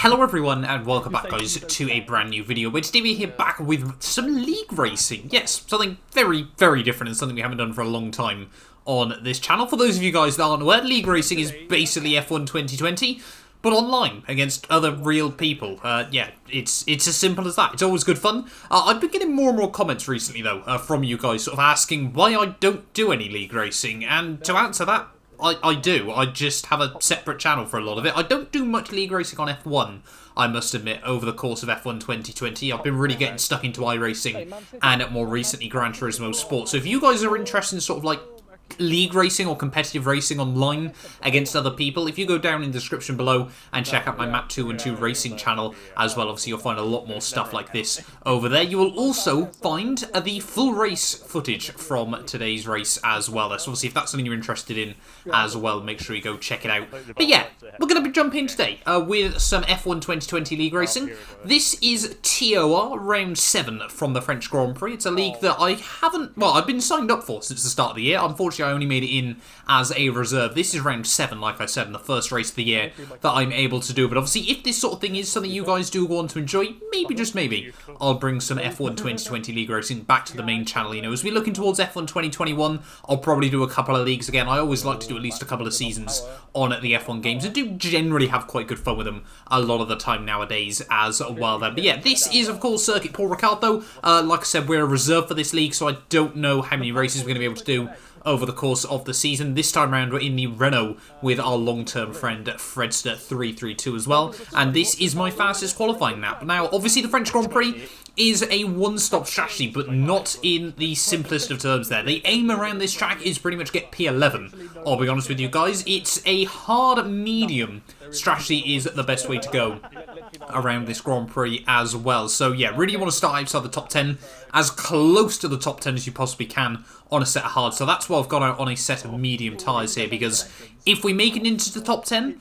Hello everyone and welcome back guys to a brand new video where today we're here back with some league racing. Yes, something very different and something we haven't done for a long time on this channel. For those of you guys that aren't aware, league racing is basically F1 2020 but online against other real people. Yeah, it's as simple as that. It's always good fun. I've been getting more and more comments recently though from you guys sort of asking why I don't do any league racing, and to answer that, I do. I just have a separate channel for a lot of it. I don't do much league racing on F1, I must admit, over the course of F1 2020. I've been really getting stuck into iRacing and more recently Gran Turismo Sport. So if you guys are interested in sort of like league racing or competitive racing online against other people, if you go down in the description below and check out my Matt212 racing channel as well, obviously you'll find a lot more stuff like this over there. You will also find the full race footage from today's race as well. So obviously if that's something you're interested in as well, make sure you go check it out. But yeah, we're going to be jumping today with some F1 2020 league racing. This is TOR round 7 from the French Grand Prix. It's a league that I haven't, well, I've been signed up for since the start of the year. Unfortunately, I only made it in as a reserve. This is round 7, like I said, in the first race of the year that I'm able to do. But obviously, if this sort of thing is something you guys do want to enjoy, maybe, just maybe, I'll bring some F1 2020 league racing back to the main channel. You know, as we're looking towards F1 2021, I'll probably do a couple of leagues again. I always like to do at least a couple of seasons on the F1 games, and do generally have quite good fun with them a lot of the time nowadays as well then. But yeah, this is, of course, Circuit Paul Ricard, though. Like I said, we're a reserve for this league, so I don't know how many races we're going to be able to do over the course of the season. This time around, we're in the Renault with our long-term friend Fredster332 as well, and this is my fastest qualifying lap. Now, obviously, the French Grand Prix is a one-stop strategy, but not in the simplest of terms there. The aim around this track is pretty much get P11. I'll be honest with you guys, it's a hard-medium strategy is the best way to go around this Grand Prix as well. So yeah, really want to start outside the top 10, as close to the top 10 as you possibly can on a set of hard. So that's why I've gone out on a set of medium tyres here, because if we make it into the top 10,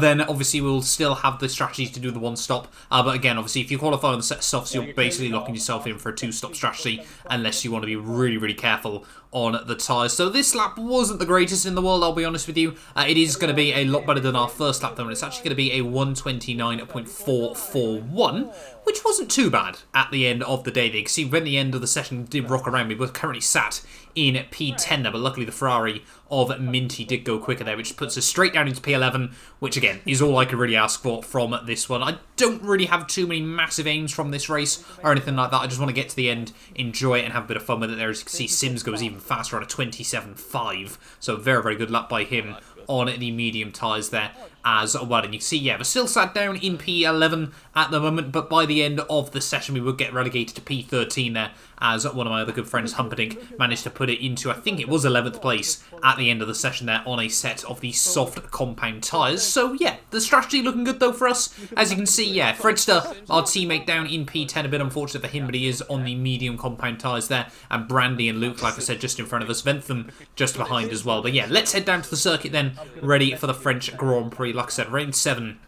then obviously we'll still have the strategy to do the one-stop. But again, obviously, if you qualify on the set of softs, you're basically locking yourself in for a two-stop strategy, unless you want to be really careful on the tyres. So this lap wasn't the greatest in the world, I'll be honest with you. It is going to be a lot better than our first lap, though, and it's actually going to be a 1:29.441, which wasn't too bad at the end of the day. You can see when the end of the session did rock around, we were currently sat in P10 there, but luckily the Ferrari of Minty did go quicker there, which puts us straight down into P11, which again is all I could really ask for from this one. I don't really have too many massive aims from this race or anything like that. I just want to get to the end, enjoy it, and have a bit of fun with it there. As you can see, Sims goes even faster on a 27.5, so very good lap by him on the medium tyres there as well. And you can see, yeah, we're still sat down in P11 at the moment, but by the end of the session we would get relegated to P13 there, as one of my other good friends, Humperdinck, managed to put it into, I think it was 11th place at the end of the session there on a set of the soft compound tyres. So yeah, the strategy looking good though for us. As you can see, yeah, Fredster, our teammate, down in P10, a bit unfortunate for him, but he is on the medium compound tyres there, and Brandy and Luke, like I said, just in front of us, Ventham just behind as well. But yeah, let's head down to the circuit then, ready for the French Grand Prix. Like I said, round 7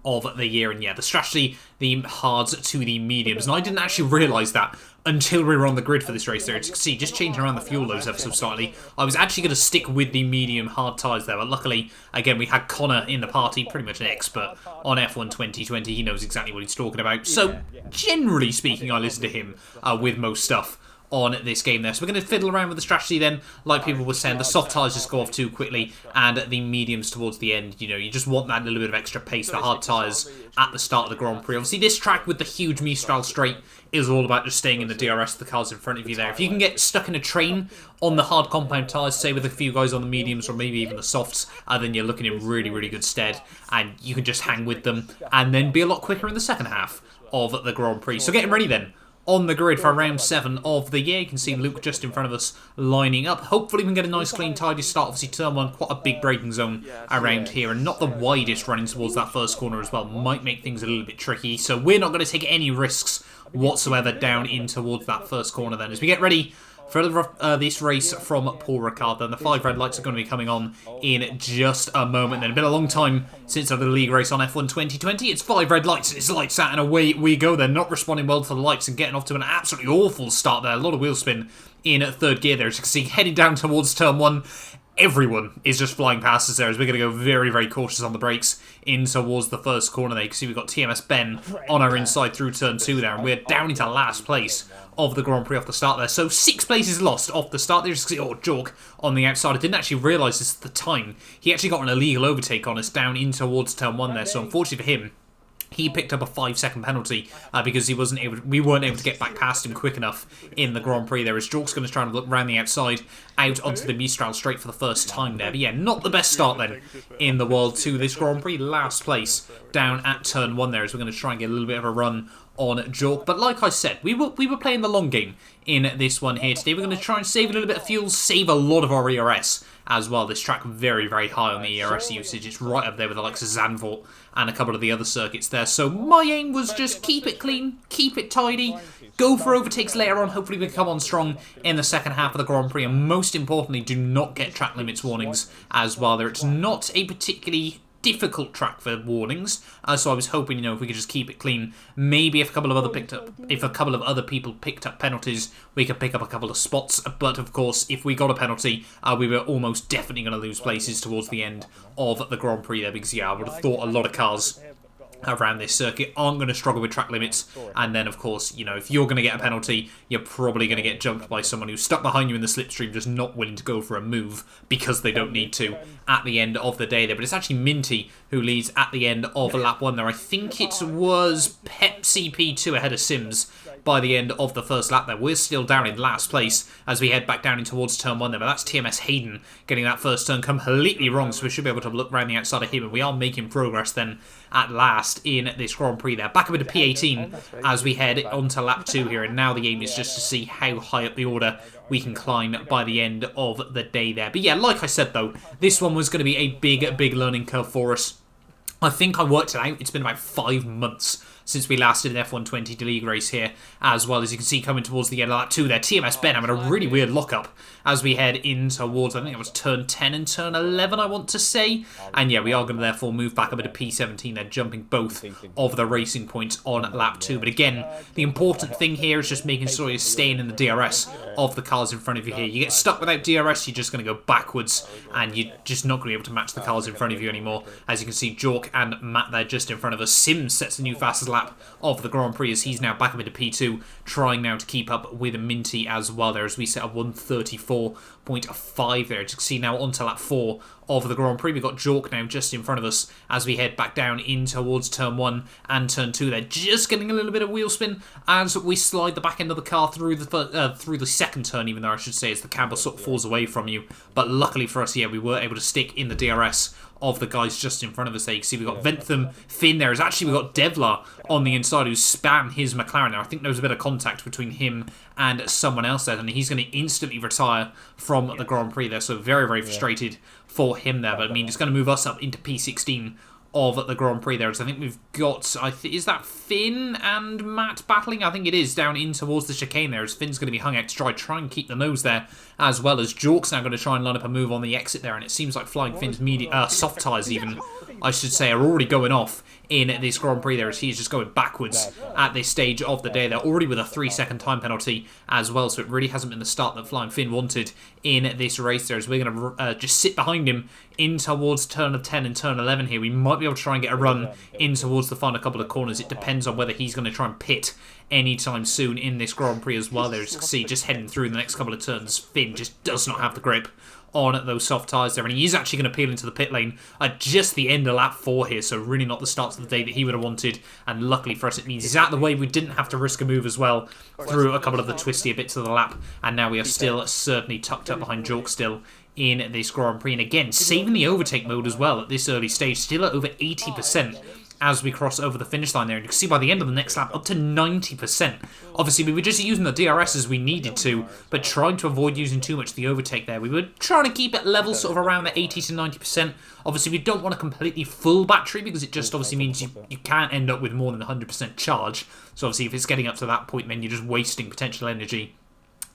of the year, and yeah, the strategy, the hards to the mediums, and I didn't actually realise that until we were on the grid for this race there. As you can see, just changing around the fuel loads ever so slightly. I was actually going to stick with the medium hard tyres there, but luckily, again, we had Connor in the party, pretty much an expert on F1 2020. He knows exactly what he's talking about. So, generally speaking, I listen to him with most stuff on this game there. So we're going to fiddle around with the strategy then. Like people were saying, the soft tyres just go off too quickly, and the mediums towards the end, you know, you just want that little bit of extra pace. The hard tyres at the start of the Grand Prix. Obviously, this track with the huge Mistral straight is all about just staying in the DRS of the cars in front of you there. If you can get stuck in a train on the hard compound tyres, say with a few guys on the mediums or maybe even the softs, then you're looking in really good stead, and you can just hang with them and then be a lot quicker in the second half of the Grand Prix. So getting ready then on the grid for round 7 of the year. You can see Luke just in front of us lining up. Hopefully we can get a nice clean tidy start. Obviously turn 1, quite a big braking zone around here, and not the widest running towards that first corner as well. Might make things a little bit tricky, so we're not going to take any risks whatsoever down in towards that first corner then. As we get ready for this race from Paul Ricard, then the 5 red lights are going to be coming on in just a moment. Then it's been a long time since I did a league race on F1 2020. It's 5 red lights, and it's lights out, and away we go. They're not responding well to the lights and getting off to an absolutely awful start there. A lot of wheel spin in third gear there, as you can see, heading down towards turn 1. everyone is just flying past us there as we're going to go very, very cautious on the brakes in towards the first corner there. You can see we've got TMS Ben on our inside through turn 2 there, and we're down into last place of the Grand Prix off the start there. So 6 places lost off the start there. Just see, oh, Jork on the outside. I didn't actually realise this at the time. He actually got an illegal overtake on us down in towards turn 1 there. So unfortunately for him, he picked up a 5-second penalty because we weren't able to get back past him quick enough in the Grand Prix there. As Jork's going to try and look round the outside out onto the Mistral straight for the first time there. But yeah, not the best start then in the world to this Grand Prix. Last place down at turn 1 there as we're going to try and get a little bit of a run on Jork. But like I said, we were playing the long game in this one here today. We're going to try and save a little bit of fuel, save a lot of our ERS as well. This track very, very high on the ERS usage. It's right up there with the likes of Zandvoort and a couple of the other circuits there. So my aim was just keep it clean, keep it tidy, go for overtakes later on. Hopefully we can come on strong in the second half of the Grand Prix. And most importantly, do not get track limits warnings as well there. It's not a particularly difficult track for warnings, so I was hoping, you know, if we could just keep it clean, maybe if a couple of other people picked up penalties, we could pick up a couple of spots. But of course, if we got a penalty, we were almost definitely going to lose places towards the end of the Grand Prix there, because yeah, I would have thought a lot of cars around this circuit aren't going to struggle with track limits. And then of course, you know, if you're going to get a penalty, you're probably going to get jumped by someone who's stuck behind you in the slipstream, just not willing to go for a move because they don't need to at the end of the day there. But it's actually Minty who leads at the end of lap 1 there. I think it was Pepsi P2 ahead of Sims by the end of the first lap there. We're still down in last place as we head back down in towards turn 1 there, but that's TMS Hayden getting that first turn completely wrong, so we should be able to look around the outside of him, and we are making progress then at last in this Grand Prix there. Back up into P18 as we head onto lap 2 here, and now the aim is just to see how high up the order we can climb by the end of the day there. But yeah, like I said though, this one was going to be a big learning curve for us. I think I worked it out. It's been about 5 months since we last did an F120 league race here, as well. As you can see coming towards the end of that 2 there, TMS Ben having a really weird lockup as we head in towards, I think it was turn 10 and turn 11, I want to say. And yeah, we are going to therefore move back up into P17 there, jumping both of the racing points on lap 2. But again, the important thing here is just making sure you're staying in the DRS of the cars in front of you here. You get stuck without DRS, you're just going to go backwards, and you're just not going to be able to match the cars in front of you anymore. As you can see, Jork and Matt there just in front of us. Sims sets the new fastest lap of the Grand Prix as he's now back up into P2, trying now to keep up with Minty as well there, as we set a 134.5 there. As you can see now onto lap 4 of the Grand Prix. We've got Jork now just in front of us as we head back down in towards turn 1 and turn 2 there. Just getting a little bit of wheel spin as we slide the back end of the car through the second turn, even though I should say, as the camber sort of falls away from you. But luckily for us, yeah, we were able to stick in the DRS of the guys just in front of us there. You can see we've got Ventham, Finn there. We've got Devlar on the inside who spam his McLaren there. I think there was a bit of contact between him and someone else there, and he's going to instantly retire from the Grand Prix there. So very frustrated for him there. But I mean, it's going to move us up into P16 of the Grand Prix there. So I think we've got, is that Finn and Matt battling? I think it is, down in towards the chicane there, as Finn's going to be hung out to try and keep the nose there, as well as Jork's now going to try and line up a move on the exit there, and it seems like Flying Finn's soft tyres even, I should say, are already going off in this Grand Prix there, as he's just going backwards at this stage of the day. They're already with a 3-second time penalty as well, so it really hasn't been the start that Flying Finn wanted in this race there, as we're going to just sit behind him in towards turn of 10 and turn 11 here. We might be able to try and get a run in towards the final couple of corners. It depends on whether he's going to try and pit anytime soon in this Grand Prix as well there. As you can see, just heading through the next couple of turns, Finn just does not have the grip on those soft tyres there, and he is actually going to peel into the pit lane at just the end of lap 4 here, so really not the start of the day that he would have wanted. And luckily for us, it means he's out of the way. We didn't have to risk a move as well through a couple of the twistier bits of the lap, and now we are still certainly tucked up behind Jork still in this Grand Prix. And again, saving the overtake mode as well at this early stage, still at over 80% as we cross over the finish line there. And you can see by the end of the next lap, up to 90%. Obviously, we were just using the DRS as we needed to, but trying to avoid using too much of the overtake there. We were trying to keep it level, sort of around the 80 to 90%. Obviously, we don't want a completely full battery, because it just obviously means you can't end up with more than 100% charge. So obviously, if it's getting up to that point, then you're just wasting potential energy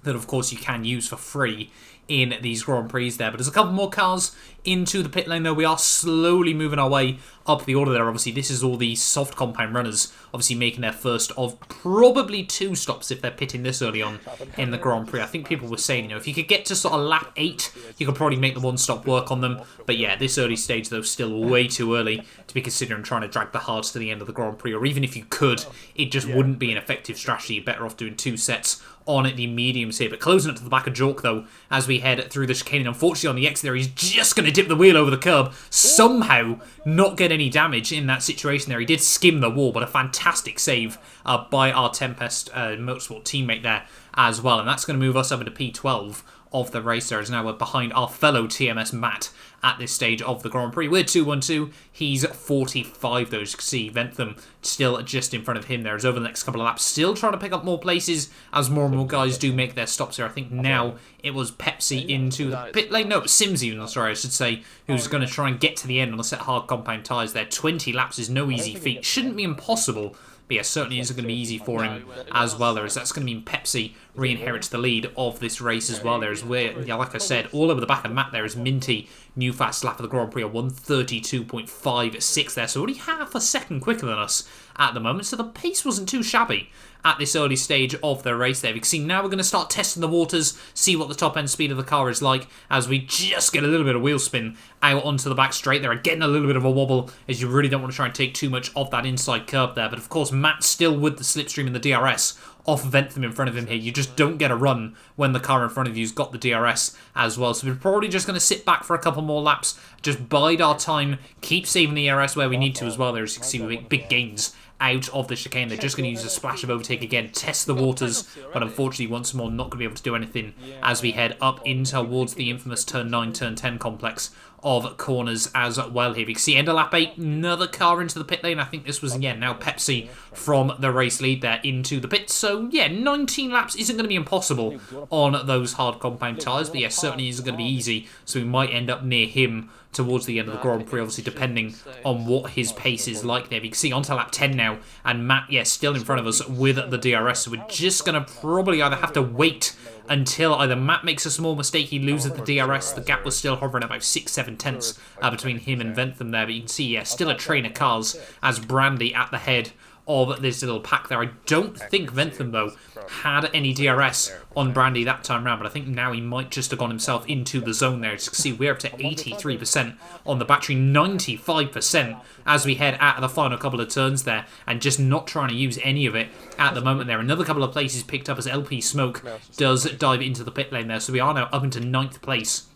that, of course, you can use for free in these Grand Prix there. But there's a couple more cars into the pit lane, though. We are slowly moving our way up the order there. Obviously, this is all the soft compound runners, obviously making their first of probably 2 stops if they're pitting this early on in the Grand Prix. I think people were saying, if you could get to sort of lap 8, you could probably make the 1-stop work on them. But yeah, this early stage, though, still way too early to be considering trying to drag the hards to the end of the Grand Prix. Or even if you could, it just wouldn't be an effective strategy. You're better off doing 2 sets on the mediums here. But closing it to the back of Jork, though, as we head through the chicane. And unfortunately, on the exit there, he's just going to dip the wheel over the curb. Somehow not get any damage in that situation there. He did skim the wall, but a fantastic save by our Tempest Motorsport teammate there as well. And that's going to move us up into P12 of the race there, as now we're behind our fellow TMS Matt at this stage of the Grand Prix. We're 212, he's 45 though, as you can see. Ventham still just in front of him there, as over the next couple of laps, still trying to pick up more places as more and more guys do make their stops here. I think now it was Pepsi into the pit lane, no, it was Sims even, sorry, I should say, who's going to try and get to the end on a set of hard compound tyres there. 20 laps is no easy feat, shouldn't be impossible, but yeah, certainly isn't going to be easy for him as well there, as that's going to mean Pepsi re-inherits the lead of this race as well there, as we're, yeah, like I said, all over the back of Matt there is Minty, new fast lap of the Grand Prix, a 1:32.56 there, so only half a second quicker than us at the moment, so the pace wasn't too shabby at this early stage of the race there. You can see now we're going to start testing the waters, see what the top end speed of the car is like, as we just get a little bit of wheel spin out onto the back straight there, getting a little bit of a wobble, as you really don't want to try and take too much of that inside curb there. But of course, Matt's still with the slipstream and the DRS off Ventham in front of him here. You just don't get a run when the car in front of you's got the DRS as well. So we're probably just going to sit back for a couple more laps, just bide our time, keep saving the DRS where we need to as well there. As you can see, we make big gains out of the chicane. They're just going to use a splash of overtake again, test the waters, but unfortunately once more not going to be able to do anything as we head up in towards the infamous turn 9, turn 10 complex of corners as well here. You can see end of lap 8, another car into the pit lane. I think this was, yeah, now Pepsi from the race lead there into the pit. So, yeah, 19 laps isn't going to be impossible on those hard compound tyres, but yeah, certainly isn't going to be easy, so we might end up near him towards the end of the Grand Prix, obviously depending on what his pace is like there. You can see onto lap 10 now, and Matt, yeah, still in front of us with the DRS, so we're just going to probably either have to wait until either Matt makes a small mistake, he loses the DRS. The gap was still hovering about 6-7 tenths between him and Ventham there, but you can see, yeah, still a train of cars as Brandy at the head of this little pack there. I don't think Ventham, though, had any DRS on Brandy that time round, but I think now he might just have gone himself into the zone there. As you can see, we're up to 83% on the battery, 95% as we head out of the final couple of turns there, and just not trying to use any of it at the moment there. Another couple of places picked up as LP Smoke does dive into the pit lane there, so we are now up into 9th place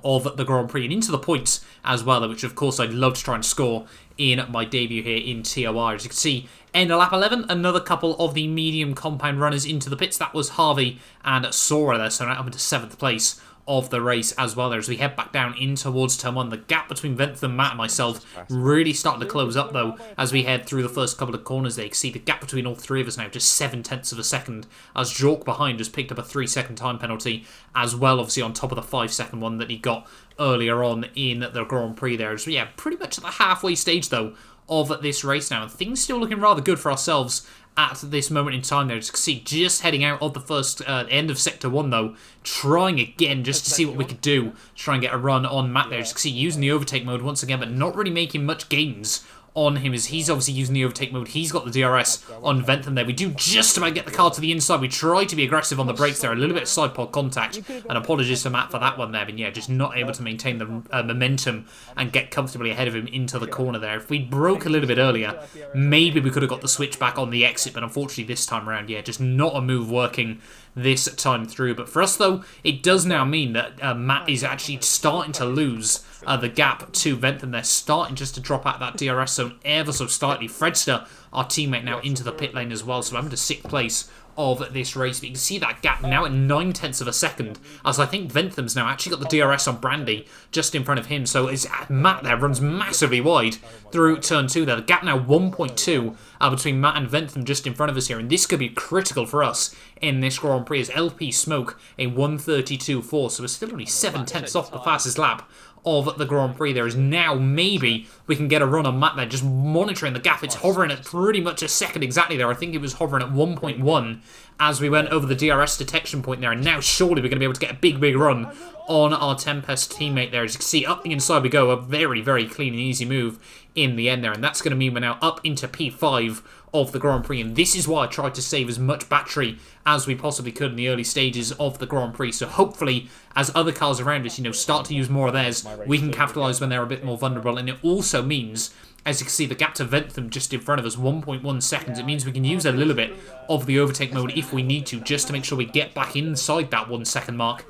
of the Grand Prix and into the points as well, which of course I'd love to try and score in my debut here in TOR. As you can see, end of lap 11, another couple of the medium compound runners into the pits. That was Harvey and Sora there, so now up into 7th place of the race as well there. As we head back down in towards turn 1, the gap between Ventham, Matt and myself really starting to close up though as we head through the first couple of corners there. You can see the gap between all three of us now just 7 tenths of a second, as Jork behind just picked up a 3-second time penalty as well, obviously on top of the 5-second one that he got earlier on in the Grand Prix there. So yeah, pretty much at the halfway stage though of this race now, and things still looking rather good for ourselves at this moment in time there. As you can see, just heading out of the first end of Sector 1 though, trying again just to see what we could do to try and get a run on Matt there. As you can see, using the overtake mode once again, but not really making much gains on him, as he's obviously using the overtake mode. He's got the DRS on Ventham there. We do just about get the car to the inside. We try to be aggressive on the brakes there, a little bit of side pod contact, and apologies to Matt for that one there, but yeah, just not able to maintain the momentum and get comfortably ahead of him into the corner there. If we broke a little bit earlier, maybe we could have got the switch back on the exit, but unfortunately this time around, yeah, just not a move working this time through. But for us though, it does now mean that Matt is actually starting to lose the gap to Ventham. They're starting just to drop out of that DRS zone ever so slightly. Fredster, our teammate, now into the pit lane as well, so I'm into 6th place of this race. But you can see that gap now at 9 tenths of a second, as I think Ventham's now actually got the DRS on Brandy just in front of him. So it's Matt there runs massively wide through turn 2 there. The gap now 1.2 between Matt and Ventham just in front of us here, and this could be critical for us in this Grand Prix, as LP Smoke a 1:32.4, so we're still only 7 tenths off the fastest lap of the Grand Prix. There is now maybe we can get a run on Matt there, just monitoring the gap. It's hovering at pretty much a second exactly there. I think it was hovering at 1.1 as we went over the DRS detection point there, and now surely we're going to be able to get a big run on our Tempest teammate there. As you can see, up the inside we go, a very clean and easy move in the end there, and that's going to mean we're now up into P5 of the Grand Prix, and this is why I tried to save as much battery as we possibly could in the early stages of the Grand Prix. So hopefully, as other cars around us, start to use more of theirs, we can capitalise when they're a bit more vulnerable. And it also means, as you can see, the gap to Ventham just in front of us, 1.1 seconds. It means we can use a little bit of the overtake mode if we need to, just to make sure we get back inside that 1 second mark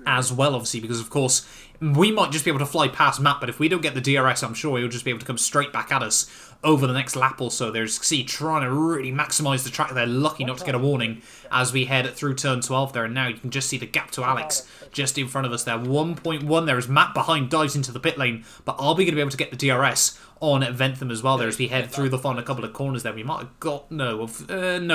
as well, obviously, because of course we might just be able to fly past Matt, but if we don't get the DRS, I'm sure he'll just be able to come straight back at us over the next lap or so. There's see trying to really maximise the track there, lucky not to get a warning as we head through turn 12 there, and now you can just see the gap to Alex just in front of us there, 1.1 there as Matt behind dives into the pit lane, but are we going to be able to get the DRS on Ventham as well there as we head through the final couple of corners there? We might have got, no,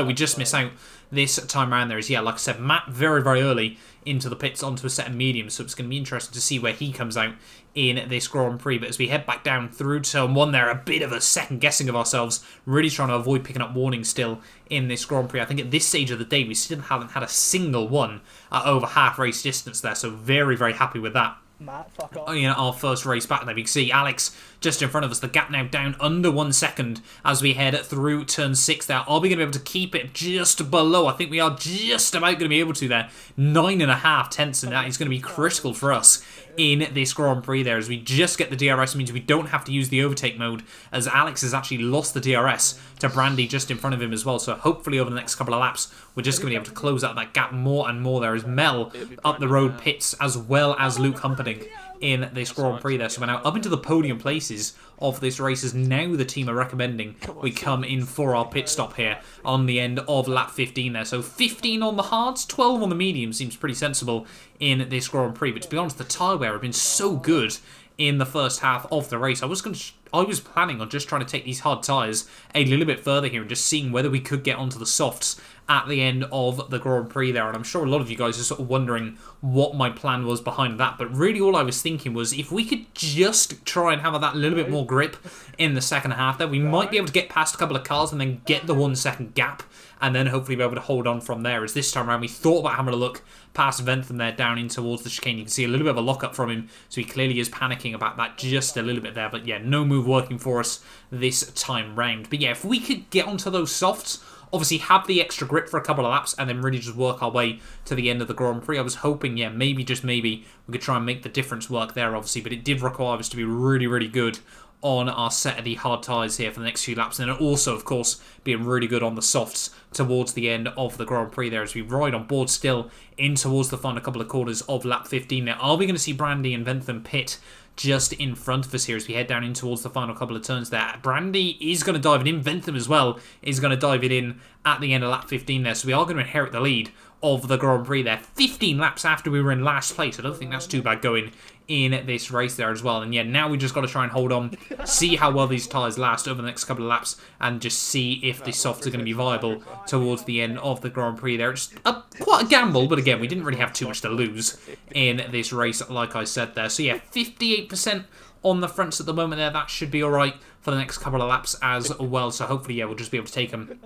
we just miss out this time around there. Is, yeah, like I said, Matt very early into the pits onto a set of mediums, so it's going to be interesting to see where he comes out in this Grand Prix. But as we head back down through turn 1 there, a bit of a second guessing of ourselves, really trying to avoid picking up warnings still in this Grand Prix. I think at this stage of the day we still haven't had a single one at over half race distance there, so very happy with that. Matt, fuck off. Our first race back there. We can see Alex just in front of us. The gap now down under 1 second as we head through turn 6 there. Are we going to be able to keep it just below? I think we are just about going to be able to there. 9.5 tenths, and that is going to be critical for us in this Grand Prix there. As we just get the DRS, means we don't have to use the overtake mode, as Alex has actually lost the DRS to Brandy just in front of him as well. So hopefully over the next couple of laps, we're just going to be able to close out that gap more and more there, as Mel up the road pits as well as Luke Humperdinck in this Grand Prix there. So we're now up into the podium places of this race, as now the team are recommending we come in for our pit stop here on the end of lap 15 there. So 15 on the hards, 12 on the mediums seems pretty sensible in this Grand Prix. But to be honest, the tyre wear have been so good in the first half of the race. I was planning on just trying to take these hard tyres a little bit further here and just seeing whether we could get onto the softs at the end of the Grand Prix there. And I'm sure a lot of you guys are sort of wondering what my plan was behind that. But really all I was thinking was if we could just try and have that little bit more grip in the second half there, we might be able to get past a couple of cars and then get the 1 second gap, and then hopefully be able to hold on from there. As this time around we thought about having a look past Ventham there down in towards the chicane. You can see a little bit of a lock-up from him, so he clearly is panicking about that just a little bit there. But yeah, no move working for us this time round. But yeah, if we could get onto those softs, obviously have the extra grip for a couple of laps, and then really just work our way to the end of the Grand Prix. I was hoping, yeah, maybe, just maybe, we could try and make the difference work there, obviously, but it did require us to be really good on our set of the hard tyres here for the next few laps, and then also, of course, being really good on the softs towards the end of the Grand Prix there, as we ride on board still in towards the final couple of quarters of lap 15 there. Are we going to see Brandy and Ventham pit just in front of us here as we head down in towards the final couple of turns there? Brandy is going to dive it in. Ventham as well is going to dive it in at the end of lap 15 there, so we are going to inherit the lead of the Grand Prix there, 15 laps after we were in last place. I don't think that's too bad going in this race there as well. And yeah, now we just got to try and hold on, see how well these tyres last over the next couple of laps, and just see if the softs are going to be viable towards the end of the Grand Prix there. It's quite a gamble, but again, we didn't really have too much to lose in this race, like I said there. So yeah, 58% on the fronts at the moment there. That should be alright for the next couple of laps as well. So hopefully, yeah, we'll just be able to take them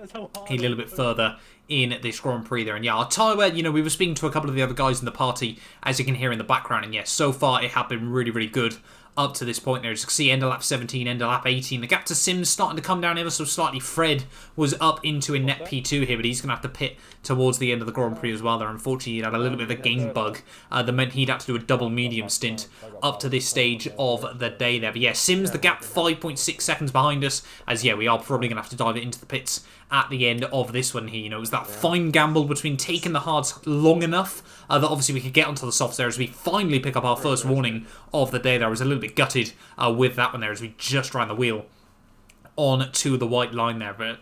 a little bit further in this Grand Prix there. And yeah, our tyre wear, we were speaking to a couple of the other guys in the party, as you can hear in the background, and yes, so far it had been really good up to this point there. As you can see, end of lap 17, end of lap 18. The gap to Sims starting to come down ever so slightly. Fred was up into a net P2 here, but he's going to have to pit towards the end of the Grand Prix as well there. Unfortunately, he had a little bit of a game bug that meant he'd have to do a double medium stint up to this stage of the day there. But yeah, Sims, the gap 5.6 seconds behind us, as yeah, we are probably going to have to dive it into the pits at the end of this one here. It was that fine gamble between taking the hards long enough that obviously we could get onto the softs there, as we finally pick up our first warning of the day there. I was a little bit gutted with that one there, as we just ran the wheel on to the white line there. But,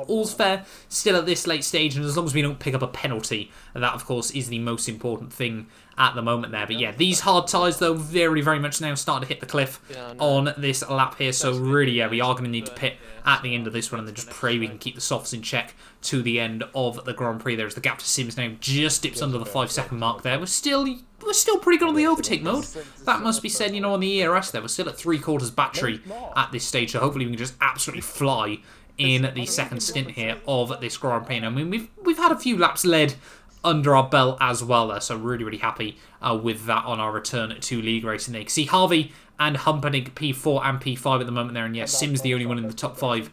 all's fair still at this late stage, and as long as we don't pick up a penalty, that, of course, is the most important thing at the moment there. But yeah, these hard tyres, though, very, very much now starting to hit the cliff on this lap here. So really, yeah, we are going to need to pit at the end of this one and then just pray we can keep the softs in check to the end of the Grand Prix. There's the gap to Sims now just dips under the 5-second mark there. We're still pretty good on the overtake mode. That must be said, you know, on the ERS there. We're still at 3/4 battery at this stage, so hopefully we can just absolutely fly in the second stint here of this Grand Prix. I mean, we've had a few laps led under our belt as well there, so really, really happy with that on our return to league racing there. You can see Harvey and Humperdinck P4 and P5 at the moment there, and yeah, Sim's the only one in the top 5.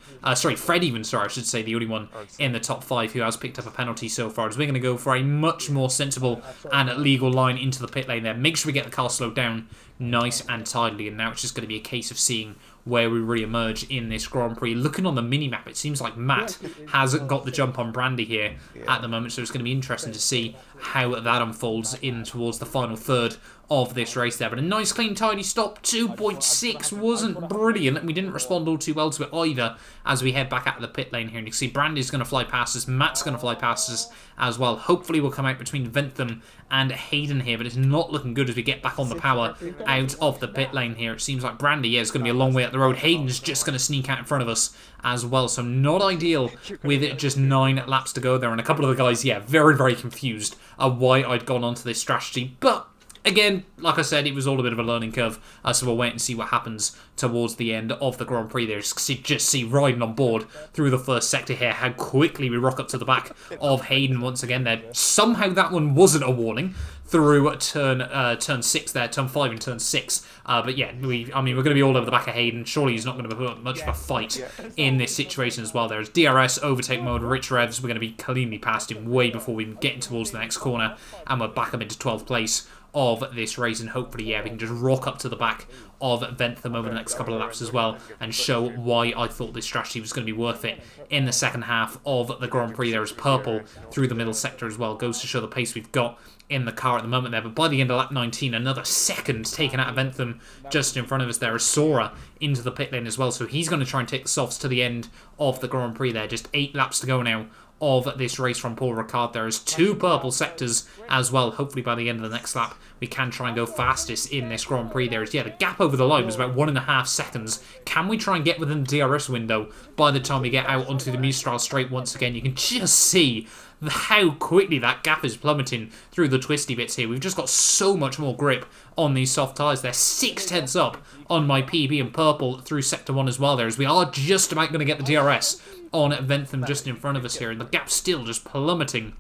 Fred even, I should say, the only one in the top 5 who has picked up a penalty so far, as we're going to go for a much more sensible and legal line into the pit lane there. Make sure we get the car slowed down nice and tidily, and now it's just going to be a case of seeing where we re-emerge in this Grand Prix. Looking on the mini-map, it seems like Matt has got the jump on Brandy here at the moment, so it's going to be interesting to see how that unfolds in towards the final third of this race there. But a nice, clean, tidy stop. 2.6 wasn't brilliant. We didn't respond all too well to it either as we head back out of the pit lane here. And you can see Brandy's going to fly past us. Matt's going to fly past us as well. Hopefully we'll come out between Ventham and Hayden here, but it's not looking good as we get back on the power out of the pit lane here. It seems like Brandy, yeah, is going to be a long way up the road. Hayden's just going to sneak out in front of us as well, so not ideal with just 9 laps to go there. And a couple of the guys, yeah, very, very confused why I'd gone onto this strategy, but again, like I said, it was all a bit of a learning curve, so we'll wait and see what happens towards the end of the Grand Prix there. Just see riding on board through the first sector here, how quickly we rock up to the back of Hayden once again there. Somehow that one wasn't a warning through turn 6 there, turn 5 and turn 6. But yeah, we're going to be all over the back of Hayden. Surely he's not going to put up much of a fight in this situation as well. There's DRS, overtake mode, rich revs. We're going to be cleanly past him way before we get towards the next corner, and we're back up into 12th place of this race, and hopefully, yeah, we can just rock up to the back of Ventham over the next couple of laps as well and show why I thought this strategy was going to be worth it in the second half of the Grand Prix. There is purple through the middle sector as well. Goes to show the pace we've got in the car at the moment there. But by the end of lap 19, another second taken out of Ventham just in front of us there. Is Sora into the pit lane as well, so he's going to try and take the softs to the end of the Grand Prix there. Just 8 laps to go now of this race from Paul Ricard. There is 2 purple sectors as well. Hopefully by the end of the next lap we can try and go fastest in this Grand Prix. There is, yeah, the gap over the line was about 1.5 seconds. Can we try and get within the DRS window by the time we get out onto the Mistral straight once again? You can just see how quickly that gap is plummeting through the twisty bits here. We've just got so much more grip on these soft tyres. They're 6/10 up on my PB and purple through Sector 1 as well there, as we are just about going to get the DRS on Ventham just in front of us here, and the gap's still just plummeting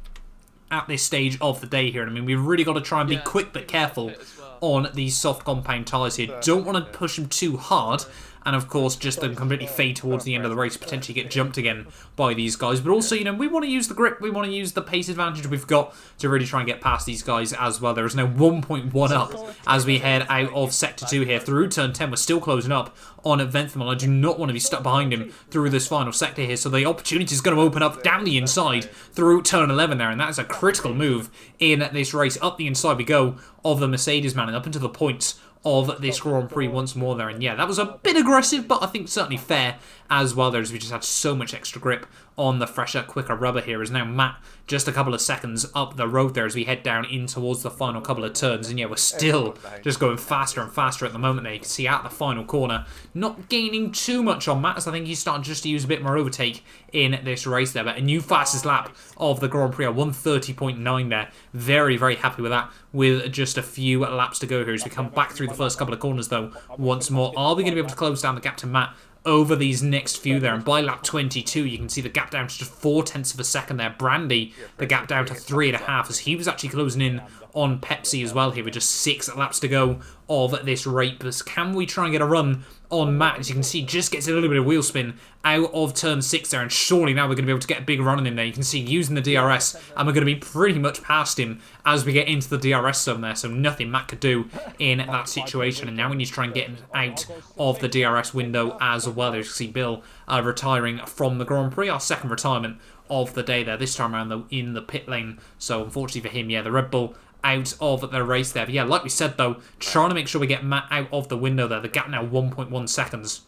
at this stage of the day here. And I mean, we've really got to try and be quick but careful on these soft compound tyres here. Don't want to push them too hard, and of course just then completely fade towards the end of the race, potentially get jumped again by these guys. But also, you know, we want to use the grip, we want to use the pace advantage we've got to really try and get past these guys as well. There is now 1.1 up as we head out of Sector 2 here through Turn 10. We're still closing up on Ventham, and I do not want to be stuck behind him through this final sector here, so the opportunity is going to open up down the inside through Turn 11 there, and that is a critical move in this race. Up the inside we go of the Mercedes man, and up into the points of this Grand Prix once more there. And yeah, that was a bit aggressive, but I think certainly fair as well there, as we just had so much extra grip on the fresher, quicker rubber here. As now Matt just a couple of seconds up the road there as we head down in towards the final couple of turns. And yeah, we're still just going faster and faster at the moment there. You can see out the final corner, not gaining too much on Matt, as I think he's starting just to use a bit more overtake in this race there. But a new fastest lap of the Grand Prix, 1:30.9 there. Very, very happy with that, with just a few laps to go here as we come back through the first couple of corners though once more. Are we going to be able to close down the gap to Matt over these next few there? And by lap 22 you can see the gap down to just 0.4 of a second there. Brandy, the gap down to 3.5, as he was actually closing in on Pepsi as well here with just 6 laps to go of this race. But can we try and get a run on Matt? As you can see, just gets a little bit of wheel spin out of turn 6 there, and surely now we're going to be able to get a big run in him there. You can see using the DRS, and we're going to be pretty much past him as we get into the DRS zone there, so nothing Matt could do in that situation. And now we need to try and get him out of the DRS window as well. As you can see Bill retiring from the Grand Prix, our second retirement of the day there, this time around though in the pit lane. So unfortunately for him, yeah, the Red Bull out of the race there. But yeah, like we said though, trying to make sure we get Matt out of the window there. The gap now 1.1 seconds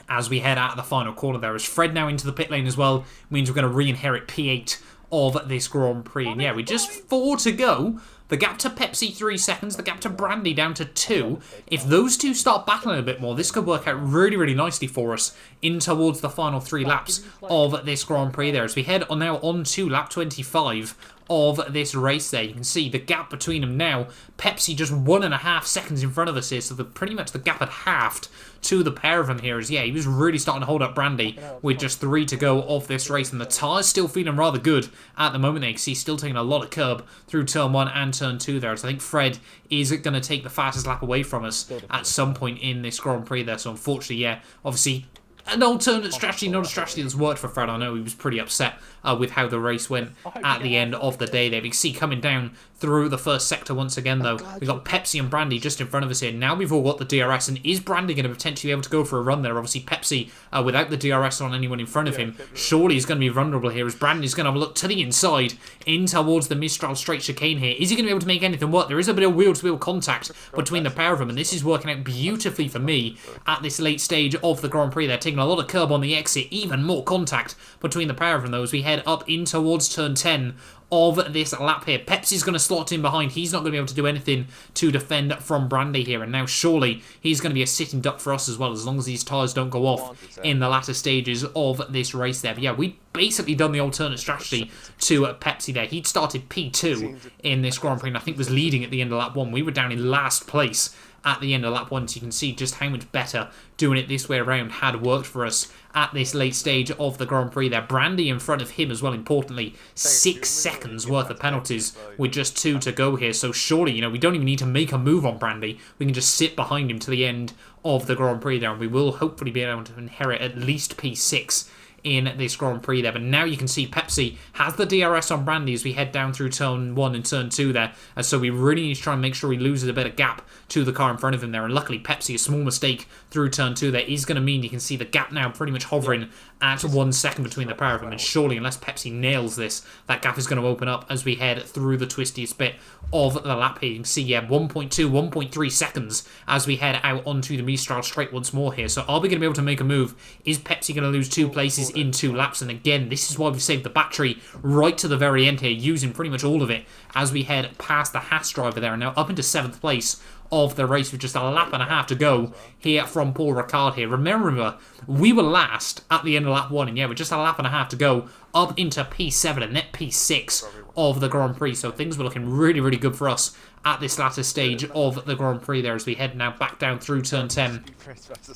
as we head out of the final corner there. As Fred now into the pit lane as well, means we're going to re-inherit P8 of this Grand Prix. And yeah, we just 4 to go, The gap to Pepsi 3 seconds, the gap to Brandy down to 2. If those two start battling a bit more, this could work out really, really nicely for us in towards the final 3 laps of this Grand Prix there. As we head on now on to lap 25 of this race there. You can see the gap between them now. Pepsi just 1.5 seconds in front of us here, so pretty much the gap had halved to the pair of them here. As yeah, he was really starting to hold up Brandy with just 3 to go of this race, and the tyres still feeling rather good at the moment there. You can see still taking a lot of curb through turn 1 and turn 2 there. So I think Fred is going to take the fastest lap away from us at some point in this Grand Prix there. So unfortunately, yeah, obviously an alternate strategy, not a strategy that's worked for Fred. I know he was pretty upset with how the race went at the end of the day there. We can see coming down through the first sector once again, though. We've got Pepsi and Brandy just in front of us here. Now we've all got the DRS, and is Brandy going to potentially be able to go for a run there? Obviously, Pepsi, without the DRS on anyone in front of him, surely he's going to be vulnerable here, as Brandy's going to have a look to the inside, in towards the Mistral straight chicane here. Is he going to be able to make anything work? There is a bit of wheel-to-wheel contact between the pair of them, and this is working out beautifully for me at this late stage of the Grand Prix. They're taking a lot of curb on the exit, even more contact between the pair of them, though, as we head up in towards turn 10 of this lap here. Pepsi's going to slot in behind. He's not going to be able to do anything to defend from Brandy here, and now surely he's going to be a sitting duck for us as well, as long as these tyres don't go off in the latter stages of this race there. But yeah, we basically done the alternate strategy to Pepsi there. He'd started P2 in this Grand Prix, and I think was leading at the end of lap 1. We were down in last place at the end of lap 1, so you can see just how much better doing it this way around had worked for us at this late stage of the Grand Prix there. Brandy in front of him as well, importantly. 6 seconds worth of penalties with just 2 to go here, so surely, you know, we don't even need to make a move on Brandy. We can just sit behind him to the end of the Grand Prix there, and we will hopefully be able to inherit at least P6 in this Grand Prix there. But now you can see Pepsi has the DRS on Brandy as we head down through turn 1 and turn 2 there, and so we really need to try and make sure he loses a bit of gap to the car in front of him there. And luckily Pepsi, a small mistake through turn 2 there is going to mean you can see the gap now pretty much hovering at 1 second between the pair of them, and surely unless Pepsi nails this, that gap is going to open up as we head through the twistiest bit of the lap here. You can see, yeah, 1.2, 1.3 seconds as we head out onto the Mistral straight once more here. So are we going to be able to make a move? Is Pepsi going to lose 2 places in 2 laps? And again, this is why we've saved the battery right to the very end here, using pretty much all of it as we head past the Haas driver there, and now up into 7th place of the race with just a lap and a half to go here from Paul Ricard here. Remember, we were last at the end of lap 1, and yeah, with just a lap and a half to go up into P7 and net P6 of the Grand Prix, so things were looking really, really good for us at this latter stage of the Grand Prix there as we head now back down through turn 10.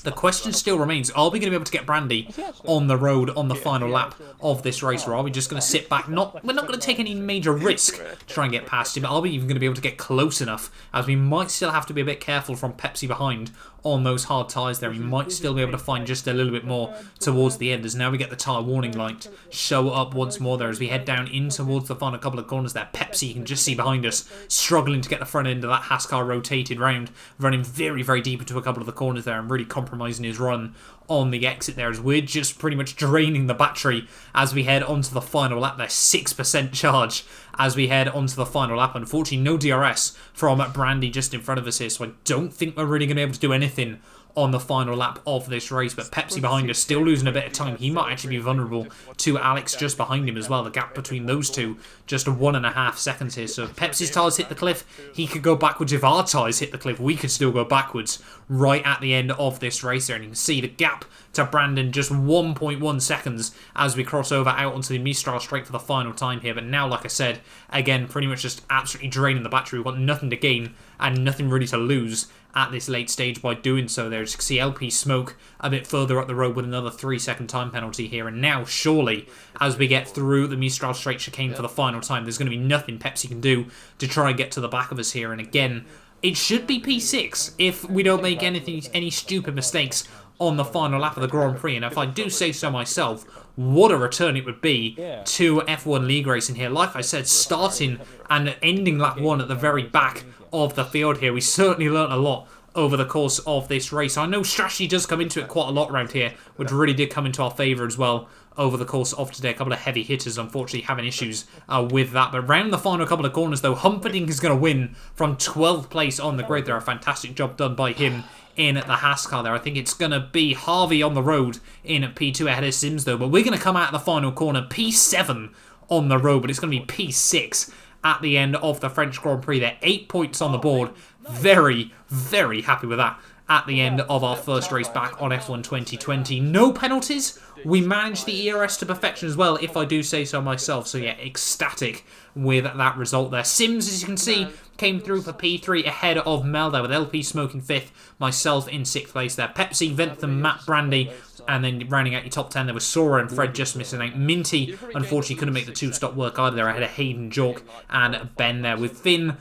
The question still remains, are we going to be able to get Brandy on the road on the final lap of this race, or are we just going to sit back? We're not going to take any major risk to try and get past him. Are we even going to be able to get close enough, as we might still have to be a bit careful from Pepsi behind on those hard tyres there. We might still be able to find just a little bit more towards the end, as now we get the tyre warning light show up once more there as we head down in towards the final couple of corners there. Pepsi, you can just see behind us, struggling to get the front end of that Haas car rotated round, running very, very deep into a couple of the corners there and really compromising his run on the exit there, as we're just pretty much draining the battery as we head onto the final lap there. 6% charge as we head onto the final lap. Unfortunately, no DRS from Brandy just in front of us here, so I don't think we're really going to be able to do anything on the final lap of this race. But Pepsi behind us, still losing a bit of time. He might actually be vulnerable to Alex just behind him as well. The gap between those two, just 1.5 seconds here. So if Pepsi's tyres hit the cliff, he could go backwards. If our tyres hit the cliff, we could still go backwards right at the end of this race there. And you can see the gap to Brandon, just 1.1 seconds as we cross over out onto the Mistral straight for the final time here. But now, like I said, again, pretty much just absolutely draining the battery. We've got nothing to gain and nothing really to lose at this late stage by doing so there. As you can see, LP smoke a bit further up the road with another 3-second time penalty here. And now, surely, as we get through the Mistral straight chicane for the final time, there's going to be nothing Pepsi can do to try and get to the back of us here. And again, it should be P6 if we don't make any stupid mistakes on the final lap of the Grand Prix. And if I do say so myself, what a return it would be to F1 League racing here. Like I said, starting and ending lap 1 at the very back of the field here. We certainly learnt a lot over the course of this race. I know strategy does come into it quite a lot around here, which really did come into our favour as well over the course of today. A couple of heavy hitters, unfortunately, having issues with that. But round the final couple of corners, though, Humperdinck is going to win from 12th place on the grid there. A fantastic job done by him in the Haas car there. I think it's going to be Harvey on the road in P2 ahead of Sims, though. But we're going to come out of the final corner P7 on the road, but it's going to be P6 at the end of the French Grand Prix there. 8 points on the board. Very, very happy with that at the end of our first race back on F1 2020. No penalties. We managed the ERS to perfection as well, if I do say so myself. So yeah, ecstatic with that result there. Sims, as you can see, came through for P3 ahead of Mel there, with LP smoking 5th, myself in 6th place there. Pepsi, Ventham, Matt Brandy, and then rounding out your top 10 there was Sora and Fred just missing out. Minty, unfortunately, couldn't make the 2-stop work either there. I had a Hayden, Jork, and Ben there, with Finn,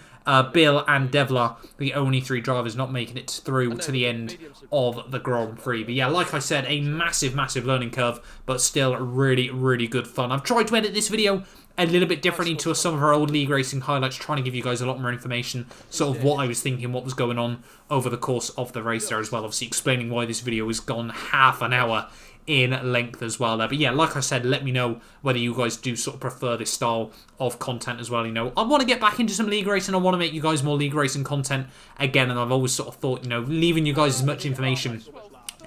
Bill and Devla, the only 3 drivers not making it through to the end of the Grand Prix. But yeah, like I said, a massive, massive learning curve, but still really, really good fun. I've tried to edit this video a little bit differently to some of our old league racing highlights, trying to give you guys a lot more information, sort of what I was thinking, what was going on over the course of the race there as well. Obviously explaining why this video has gone half an hour in length as well there. But yeah, like I said, let me know whether you guys do sort of prefer this style of content as well. You know, I want to get back into some league racing. I want to make you guys more league racing content again, and I've always sort of thought, you know, leaving you guys as much information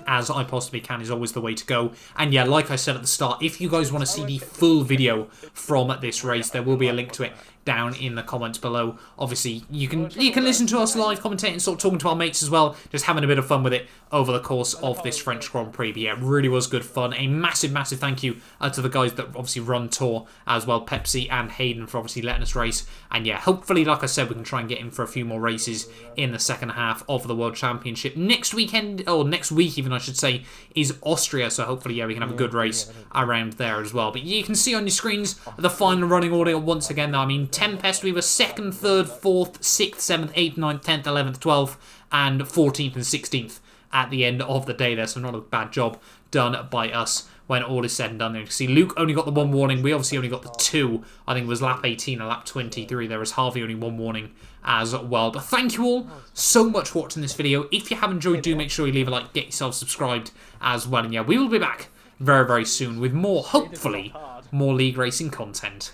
as I possibly can is always the way to go. And yeah, like I said at the start, if you guys want to see the full video from this race, there will be a link to it down in the comments below. Obviously, you can listen to us live commentating, sort of talking to our mates as well, just having a bit of fun with it over the course of this French Grand Prix. But yeah, it really was good fun. A massive, massive thank you to the guys that obviously run TOR as well, Pepsi and Hayden, for obviously letting us race. And yeah, hopefully, like I said, we can try and get in for a few more races in the second half of the World Championship. Next weekend, or next week even I should say, is Austria. So hopefully, yeah, we can have a good race around there as well. But you can see on your screens the final running order once again. I mean, Tempest, we were 2nd, 3rd, 4th, 6th, 7th, 8th, 9th, 10th, 11th, 12th, and 14th and 16th at the end of the day there. So not a bad job done by us when all is said and done there. You can see Luke only got the 1 warning. We obviously only got the 2. I think it was lap 18 and lap 23. There was Harvey only 1 warning as well. But thank you all so much for watching this video. If you have enjoyed, do make sure you leave a like, get yourself subscribed as well. And yeah, we will be back very, very soon with more, hopefully, more league racing content.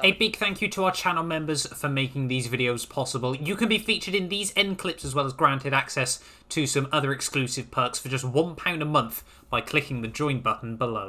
A big thank you to our channel members for making these videos possible. You can be featured in these end clips as well as granted access to some other exclusive perks for just £1 a month by clicking the join button below.